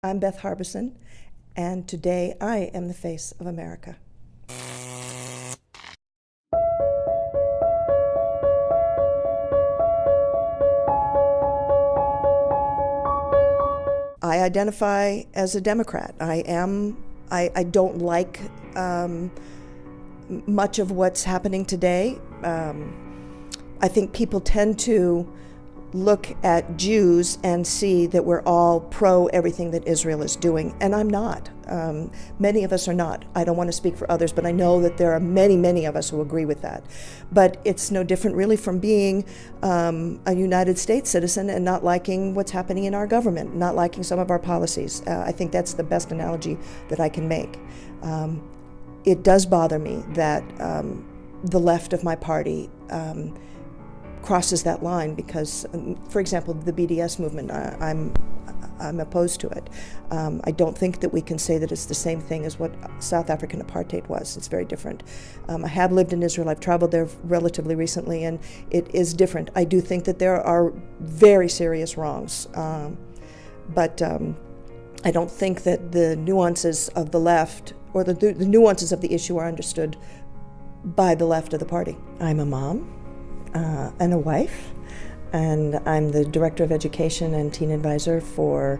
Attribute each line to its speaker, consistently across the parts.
Speaker 1: I'm Beth Harbison, and today I am the face of America. I identify as a Democrat. I don't like much of what's happening today. I think people tend to look at Jews and see that we're all pro everything that Israel is doing, and I'm not. Many of us are not. I don't want to speak for others, but I know that there are many, many of us who agree with that. But it's no different really from being a United States citizen and not liking what's happening in our government, not liking some of our policies. I think that's the best analogy that I can make. It does bother me that the left of my party crosses that line because, for example, the BDS movement, I'm opposed to it. I don't think that we can say that it's the same thing as what South African apartheid was. It's very different. I have lived in Israel. I've traveled there relatively recently, and it is different. I do think that there are very serious wrongs, but I don't think that the nuances of the left or the nuances of the issue are understood by the left of the party. I'm a mom and a wife, and I'm the Director of Education and Teen Advisor for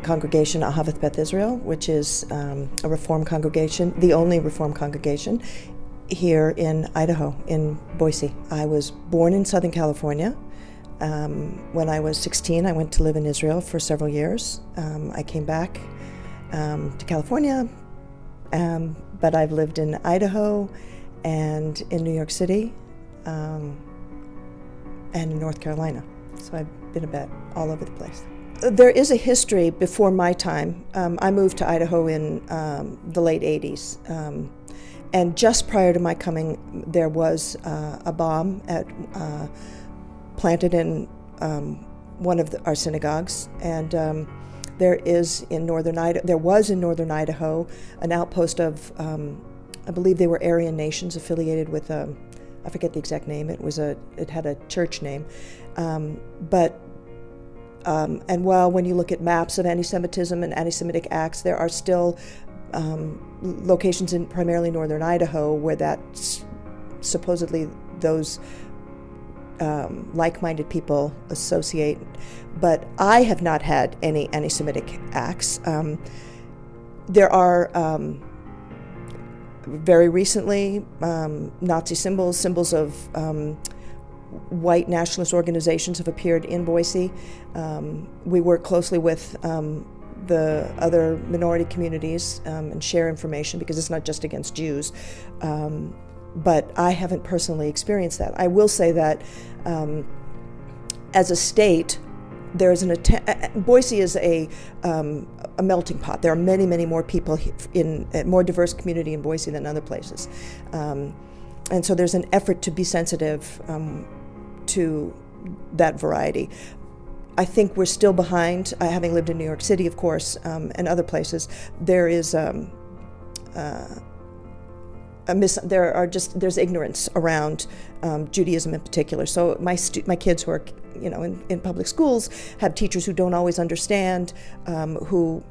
Speaker 1: Congregation Ahavath Beth Israel, which is a Reform congregation, the only Reform congregation here in Idaho, in Boise. I was born in Southern California. When I was 16, I went to live in Israel for several years. I came back to California, but I've lived in Idaho and in New York City, and in North Carolina. So I've been about all over the place. There is a history before my time. I moved to Idaho in the late 80s. And just prior to my coming, there was a bomb planted in one of our synagogues. And there was in northern Idaho an outpost of, I believe they were Aryan nations affiliated with I forget the exact name. It had a church name, and while when you look at maps of anti-Semitism and anti-Semitic acts, there are still locations in primarily northern Idaho where that's supposedly those like-minded people associate. But I have not had any anti-Semitic acts. There are. Very recently, Nazi symbols of white nationalist organizations have appeared in Boise. We work closely with the other minority communities and share information because it's not just against Jews. But I haven't personally experienced that. I will say that as a state, there is Boise is a melting pot. There are many, many more people in a more diverse community in Boise than other places. And so there's an effort to be sensitive to that variety. I think we're still behind, having lived in New York City, of course, and other places. There is there's ignorance around Judaism in particular. So my kids who are in public schools have teachers who don't always understand, who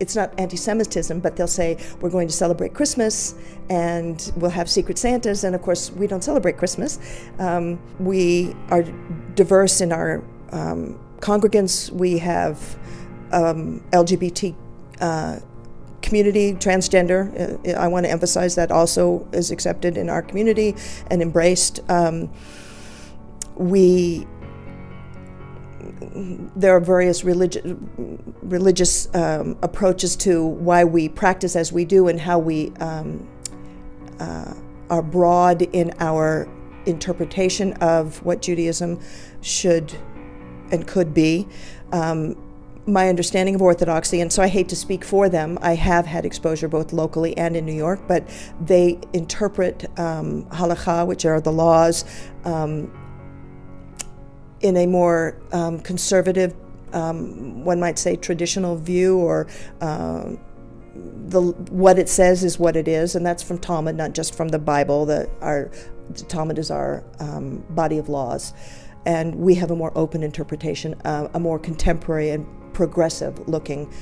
Speaker 1: it's not anti-Semitism, but they'll say we're going to celebrate Christmas and we'll have secret Santas, and of course we don't celebrate Christmas. We are diverse in our congregants. We have LGBT community, transgender. I want to emphasize that also is accepted in our community and embraced. There are various religious approaches to why we practice as we do and how we are broad in our interpretation of what Judaism should and could be. My understanding of Orthodoxy, and so I hate to speak for them, I have had exposure both locally and in New York, but they interpret halakha, which are the laws, in a more conservative, one might say traditional view, or what it says is what it is, and that's from Talmud, not just from the Bible. The Talmud is our body of laws, and we have a more open interpretation, a more contemporary and progressive-looking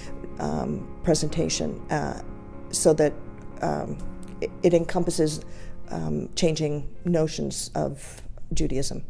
Speaker 1: presentation, so that it encompasses changing notions of Judaism.